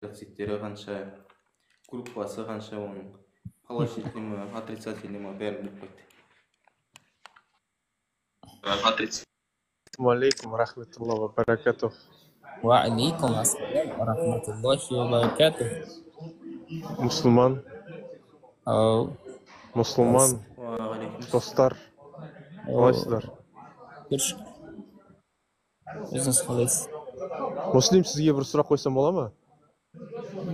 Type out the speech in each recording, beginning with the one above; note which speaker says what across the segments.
Speaker 1: сеттері қанша, группасы қанша, оның положительный ма, отрицательный ма, бәрін біліп қойды.
Speaker 2: Ассалауму алейкум рахметуллахи ва баракатух.
Speaker 3: Ва алейкум ассалам ва рахматуллахи ва баракатух.
Speaker 2: Мұсылман, достар, қалайсыздар?
Speaker 3: Өзіңіз қалайсыз?
Speaker 2: Муслим, сізге бір сұрақ қойсам бола ма?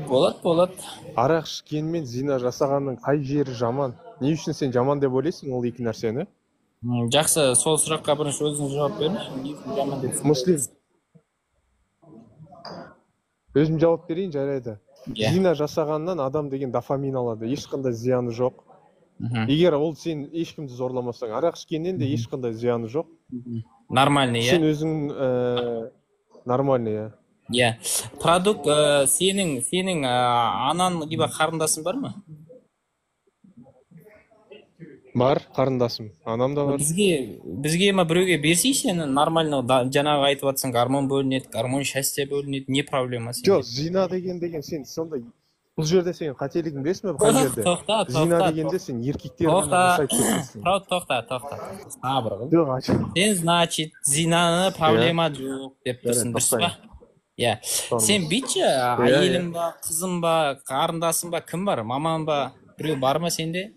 Speaker 3: Болады.
Speaker 2: Арақ ішкенмен зина жасағанның қай жері жаман? Не үшін сен жаман деп ойлайсың ол екі нәрсені?
Speaker 3: Жақсы, сол сұраққа бірінші өзіңіз жауап беріңізші.
Speaker 2: Муслим, өзім жауап берейін, жарайды. Зина жасағаннан адам деген дофамин алады, ешқандай зияны жоқ. Егер ол сен ешкімді зорламасаң, арақ ішкеннен де ешқандай зияны жоқ.
Speaker 3: Нормальный,
Speaker 2: Сен өзің нормальный,
Speaker 3: иә. Продукт, сенің анаң либо қарындасың бар ма?
Speaker 2: Бар, қарындасым, анам да бар.
Speaker 3: Бізге ма біреуге берсей сені нормально, жаңағы айтып атсың, гормон бөлінеді, гормон счастья бөлінеді, не проблема сен?
Speaker 2: Жоқ, зина деген сен сонда бұл жерде сен қателігін білесің бе? Қай жерде? Зина дегенде сен еркектерді жасайтып кетесің.
Speaker 3: Тоқта. Сабыр қыл. Сен, значит, зинаны проблема жоқ деп тұрсың, дұрыс па? Иә. Сен бүйтші, әйелің ба, қызың ба, қарындасың ба, кім бар? Маман ба? Біреу бар ма сенде?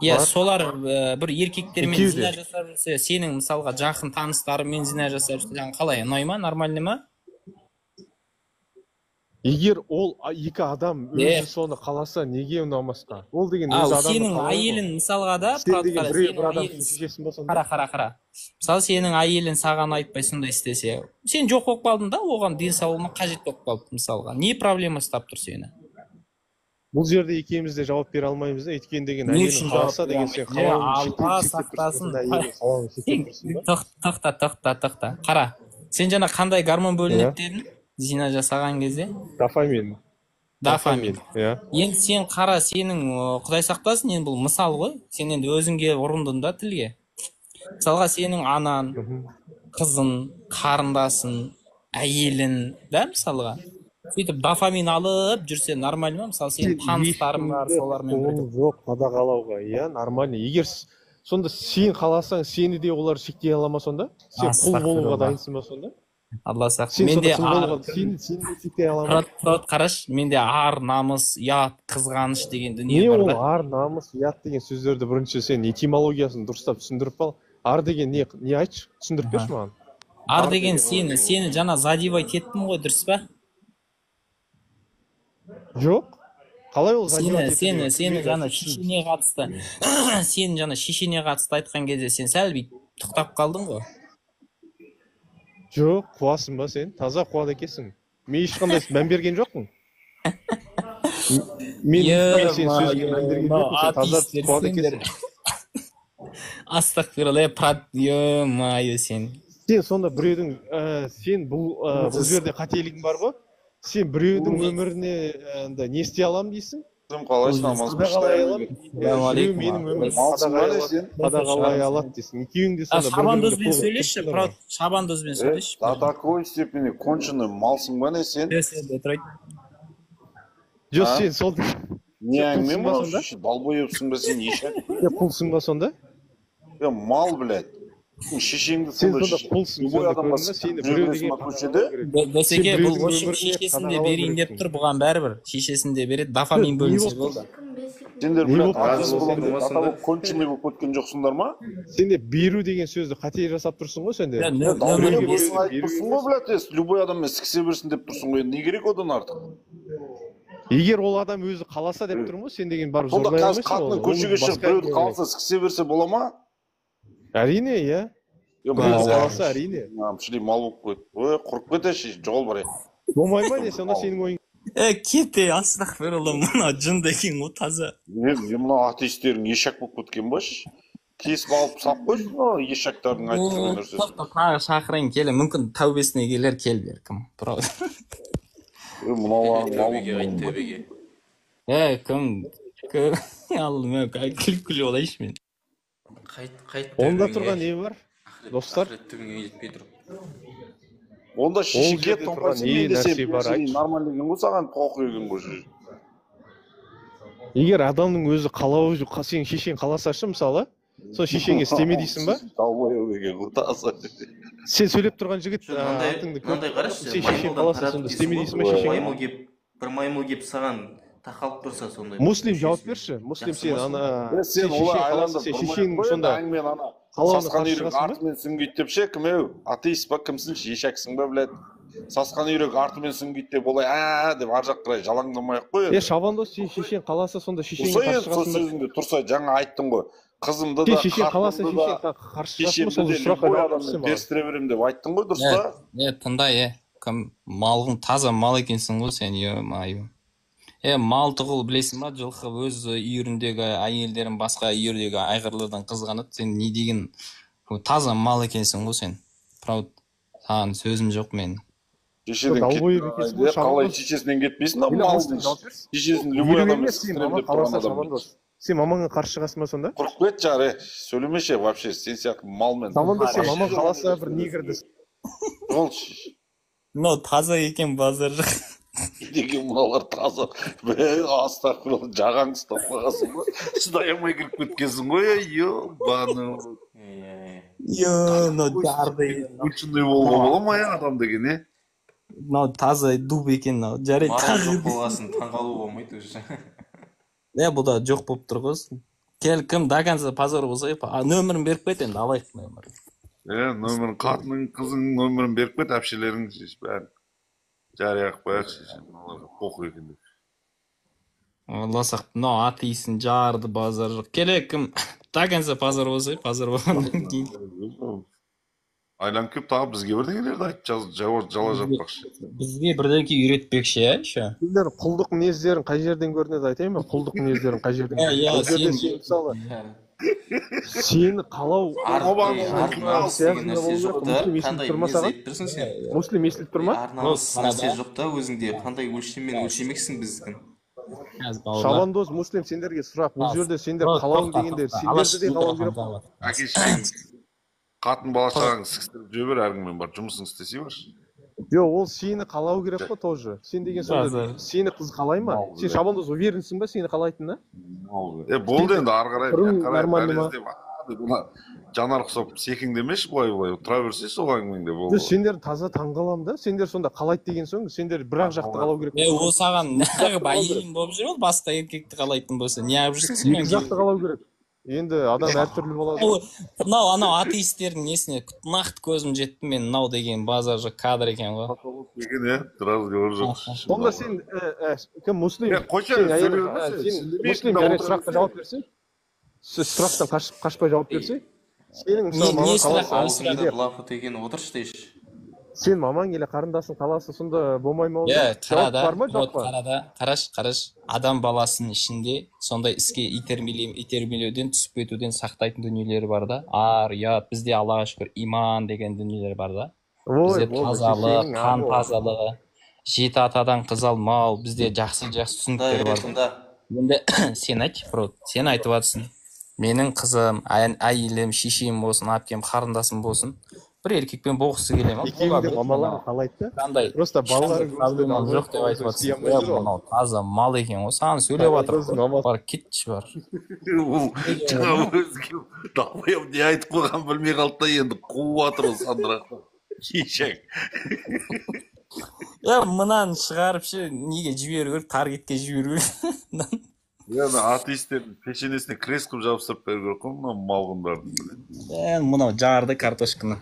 Speaker 3: Иә, солар бір еркектермен зина жасап жүрсе, сенің мысалға жақын таныстарымен зина жасап жүрсе, қалай, ұнай ма, нормальный ма?
Speaker 2: Егер ол екі адам өзі соны қаласа, неге ұнамасқа? Ол деген өз адамы
Speaker 3: сенің әйелін мысалға да, қара. Мысалы, сенің әйелін саған айтпай сондай істесе, сен жоқ болып қалдың да, оған денсаулығына қажет болып қалды мысалға. Не проблема ұстап тұр сені?
Speaker 2: Бұл жерде екеуміз де жауап бере алмаймыз да, өйткені деген әйелін қаласа деген сен
Speaker 3: Тоқта. Қара, сен жаңа қандай гормон бөлінеді дедің? Зина жасаған кезде?
Speaker 2: Дофамин.
Speaker 3: Иә. Енді сен қара, сенің Құдай сақтасын, енді бұл мысал ғой. Сен енді өзіңге ұрындың да тілге. Мысалға сенің анан, қызың, қарындасың, әйелін, да мысалға. Сөйтіп дофамин алып жүрсе нормально ма? Мысалы сенің таныстарың бар, солармен бірге.
Speaker 2: Жоқ, қадағалауға, иә, нормально. Егер сонда сен қаласаң, сені де олар шектей ала ма сонда? Сен құл болуға дайынсың ба сонда?
Speaker 3: Алла сақтасын. Қараш, менде ар, намыс, ұят, қызғаныш деген дүние бар да.
Speaker 2: Не ол ар, намыс, ұят деген сөздерді бірінші сен этимологиясын дұрыстап түсіндіріп ал. Ар деген не айтшы, түсіндіріп берші маған.
Speaker 3: Ар деген сені жаңа задевать еттім ғой, дұрыс па?
Speaker 2: Жоқ. Қалай ол задевать
Speaker 3: еттім? Сені жаңа шешене қатысты. Сені жаңа шешене қатысты айтқан кезде сен сәл бейт тұқтап қалдың ғой.
Speaker 2: Жоқ, қуасың ба сен? Таза қуады екесің. Мен ешқандай мән берген жоқпын. Мен сен сөзге мән берген жоқпын, сен таза қуады екесің.
Speaker 3: Астағфиралла, сен.
Speaker 2: Сен сонда біреудің, сен бұл жерде қателігің бар ғой? Сен біреудің өміріне не істей алам дейсің?
Speaker 4: Қалайсың,
Speaker 2: біреу менің өмірімді қадағалай алады дейсің. Екеуің де сонда
Speaker 3: шабандозбен сөйлешші, шабандозбен сөйлешші.
Speaker 4: До такой степени конченый малсың ба не сен?
Speaker 2: Жоқ, сен сол...
Speaker 4: Не әңгіме ма шеше, балбойыпсың ба сен ешек?
Speaker 2: Құлсың ба сонда?
Speaker 4: Мал, блядь. Шешеңді сонда любой адамға жүресің ма көшеде?
Speaker 3: Бәсеке, бұл шешесінде берейін деп тұр, бұған бәрібір. Шешесінде береді, дофамин бөлінсе болды.
Speaker 4: Сендер, блядь, азыз болатын аталып конченый болып өткен жоқсыңдар ма?
Speaker 2: Сенде беру деген сөзді қате жасап тұрсың ғой сенде?
Speaker 4: Тұрсың ғой, блядь, любой адаммен сіксе берсін деп тұрсың ғой, не керек одан артық?
Speaker 2: Егер ол адам өзі қаласа деп тұрмын ғой, сен деген барып
Speaker 4: зорлай алмайсың. Сонда қатының көшеге шығып біреуді қаласа сіксе берсе бола ма?
Speaker 2: Әрине, иә. Қаласа әрине.
Speaker 4: Шілей мал болып қойды. Құрып кетеші, жоғал бар.
Speaker 2: Болмай ма не, сонда сенің ойың?
Speaker 3: Кете, астағфиралла, мына жынды екен ғой таза.
Speaker 4: Мына атеистерің ешек болып кеткен баш. Кесіп алып сап қойсын, ешектардың айтып жүрген нәрсесі.
Speaker 3: Тағы шақырайын келе, мүмкін тәубесіне келер, кел бер, кім, правда.
Speaker 4: Мыналарың
Speaker 3: кім, аллым, күлі олайшы мен.
Speaker 2: Онда тұрған не бар, достар?
Speaker 4: Онда шешеке
Speaker 2: жерде
Speaker 4: томпайсың
Speaker 2: тұрған не
Speaker 4: мен десем
Speaker 2: нәрсе бар,
Speaker 4: першин
Speaker 2: айтшы.
Speaker 4: нормально екен ғой саған похуй екен ғой.
Speaker 2: егер адамның өзі қалауы сенің шешең қаласа шы мысалы, сол шешеңе істеме дейсің ба?
Speaker 4: Далбоеб екен ғой таза.
Speaker 2: Сен сөйлеп тұрған жігіт
Speaker 1: мынандай қарашы,
Speaker 2: сен шешең қаласа сонда істеме дейсің ба шешеңе?
Speaker 1: бір маймыл келіп саған тақалып тұрса сондай.
Speaker 2: Муслим жауап берші. Муслим сен ана
Speaker 4: Сен олай айландырып
Speaker 2: сен шешеңнің сонда
Speaker 4: әңгімен ана
Speaker 2: қалауына
Speaker 4: сасқан
Speaker 2: қарсы
Speaker 4: үйрек
Speaker 2: шығасың ба?
Speaker 4: артымен сүңгиді деп ше, кім еу? Атеист па, кімсің, ешексің ба, біледі. Сасқан үйрек артымен сүңгиді деп олай деп ар жақ қарай жалаңдамай-ақ қой.
Speaker 2: Шабандоз, сен шешең қаласа сонда шешеңе
Speaker 4: Тұрса
Speaker 2: қарсы
Speaker 4: енді сол
Speaker 2: шығасың ба?
Speaker 4: сөзіңде тұрса, жаңа айттың ғой. Қызымды да,
Speaker 2: Сен шешең қаласа
Speaker 4: қатынымды да,
Speaker 2: шешең қарсы шығасың ба?
Speaker 4: шешемді
Speaker 2: Сол
Speaker 4: де
Speaker 2: сұраққа
Speaker 4: любой
Speaker 2: жауап
Speaker 4: адаммен
Speaker 2: берсең маған.
Speaker 4: берістіре беремін деп айттың ғой, дұрыс па?
Speaker 3: Тыңдай, кім малғың таза мал екенсің ғой сен, ё-мое. Мал тұғыл білесің ба, жылқы өз үйіріндегі әйелдерін басқа үйірдегі айғырлардан қызғанады. Сен не деген таза мал екенсің ғой сен. Правда, саған сөзім жоқ мен.
Speaker 4: Шешеден кетпейсің, қалай шешесінен кетпейсің, мал шешесін любой адаммен сістірем деп тұрған адам.
Speaker 2: Сен мамаңа қарсы шығасың ба сонда?
Speaker 4: Құрып кет жары, сөйлемеше вообще, сен сияқты малмен.
Speaker 2: Шабандоз, сен мамаң қаласа бір негрді.
Speaker 4: Ол
Speaker 3: Таза екен базар жақ.
Speaker 4: деген мыналар таза. Астақырыл, жағаң ұстап қағасың ба? Шыдай алмай кіріп кеткенсің ғой, ебаным.
Speaker 3: Жарды.
Speaker 4: Күншіндей болуға бола ма адам деген,
Speaker 3: Таза дуб екен, жарайды.
Speaker 1: Маған жоқ болғасын таңғалу болмайды уже.
Speaker 3: Бұл да жоқ болып тұр ғой. Кел, кім до конца позор болса, нөмірін беріп кет енді, алайық нөмірін.
Speaker 4: Нөмірін, қатының, қызың нөмірін беріп кет, әпшелерің бәрін. Жария қойық шешен, оларға похуй екен деп.
Speaker 3: Ласақ, атейсін, жарды, базар жоқ. Келе, кім до конца позор болса, позор болғаннан кейін.
Speaker 4: Айланып кеп тағы бізге бірдеңелерді айтып жала жатпақшы.
Speaker 3: Бізге бірдеңке үйретпекші, еще.
Speaker 2: Сендер құлдық мінездерін қай жерден көрінеді айтайын ба? Құлдық мінездерін қай жерден көрінеді? Сені қалау Муслим естіліп тұр ма?
Speaker 1: Нәрсе жоқ та өзіңде, қандай өлшеммен өлшемексің біздің.
Speaker 2: Шабандоз, Муслим, сендерге сұрақ. Бұл жерде сендер қалауың дегендер, сендерді де қалау керек па?
Speaker 4: Әкешің қатын бала шағаң сікістіріп жүре бер, әркіммен бар, жұмысын істесе бар.
Speaker 2: Жоқ, ол сені қалау керек па тоже? Сен деген сонда сені қыз қалай ма? Сен Шабандоз уверенсің ба сені қалайтынына?
Speaker 4: Болды енді, ары қарай жанар құсап секеңдемеші былай тұра берсе сол әңгімеңде болды.
Speaker 2: Сендер таза таңғаламын да, сендер сонда қалайды деген соң, сендер бір-ақ жақты қалау керек.
Speaker 3: Ол саған неғып әйелің болып жүр ол, басқа еркекті қалайтын болса, неғып жүрсің?
Speaker 2: Екі жақты қалау керек. Енді адам әртүрлі болады.
Speaker 3: Анау атеистердің несіне нақты көзім жетті, мен мынау деген базар жоқ кадр екен ғой.
Speaker 4: Разговор жоқ.
Speaker 2: Сонда сен кім Муслим? Муслим және сұраққа жауап берсе? Сіз сұрақтан қашпай жауап берсе? Сенің
Speaker 1: Блафы деген отыршы дейші.
Speaker 2: Сен мамаң еле қарындасың қаласы сонда болмай ма?
Speaker 3: Жауап бар ма жоқ па? Қараш, адам баласының ішінде сондай іске итермелеуден, түсіп кетуден сақтайтын дүниелері бар да. Ар, ұят, бізде Аллаға шүкір иман деген дүниелер бар да. Бізде тазалық, қан тазалығы, жеті атадан қыз алмау, бізде жақсы түсініктер бар да. Енді сен айт, сен айтып жатсың. Менің қызым, әйелім, шешем болсын, әпкем, қарындасым болсын, бір еркекпен болғысы келе ма?
Speaker 2: Екеуінде мамалар қалайды да? Просто балаларың
Speaker 3: жоқ деп айтып жатсың. Таза мал екен ғой, саған сөйлеп жатыр. Бар, кетші бар.
Speaker 4: Жаңа өзге далбайым не айтып қойған білмей қалды да енді қуып жатыр ол сандырақты. Кешек.
Speaker 3: Мынаны шығарып ше, неге жіберу керек, таргетке жіберу керек.
Speaker 4: Яғни атеистердің пешенесіне крест қып жабыстырып беру керек қой, мынау малғындардың.
Speaker 3: Мынау жарды картошканы.